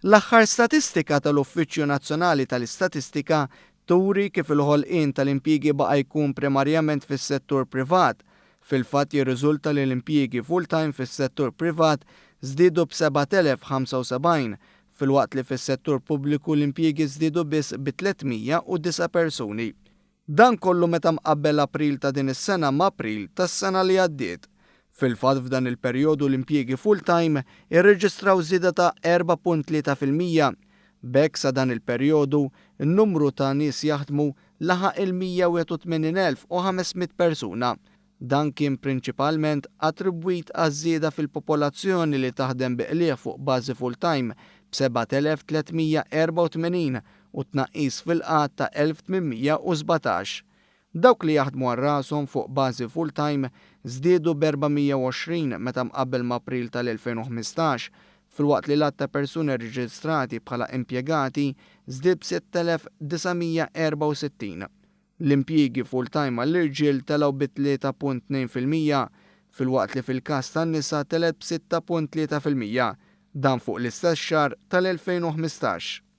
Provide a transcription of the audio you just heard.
L-aħħar statistika tal-Uffiċċju Nazzjonali tal-Istatistika turi kif il-ħolqien tal-impjiegi baqa' jkun primarjament fis-settur privat. Fil-fatt jirriżulta li l-impjiegi full-time fis-settur privat żdiedu b'7,075 filwaqt li fis-settur pubbliku l-impjiegi żdiedu biss b'309 persuni. Dan kollu meta mqabbel April ta' din is-sena ma' April tas-sena li għaddiet. Fil-fatt f'dan il-perjodu l-impjiegi full-time irreġistraw żieda ta' 4.3%. B'hekk sa dan il-perjodu n-numru ta' nies jaħdmu laħaq il-181,500 persuna. Dan kien prinċipalment attribwit għaż-żieda fil-popolazzjoni li taħdem biqlieħ fuq bażi full-time b'7,384 u tnaqqis fil-qatt ta' 1,817. Dawk li jaħdmu għal rashom fuq bażi full-time żdiedu b'420 meta mqabbel ma' April tal-2015, filwaqt li l-att ta' persuni reġistrati bħala impjegati żdied b'6,964. L-impjiegi full-time għall-irġiel telgħu b'3.2% filwaqt li fil-każ tan-nisa telgħet b'6.3%, dan fuq l-istess xahar tal-2015.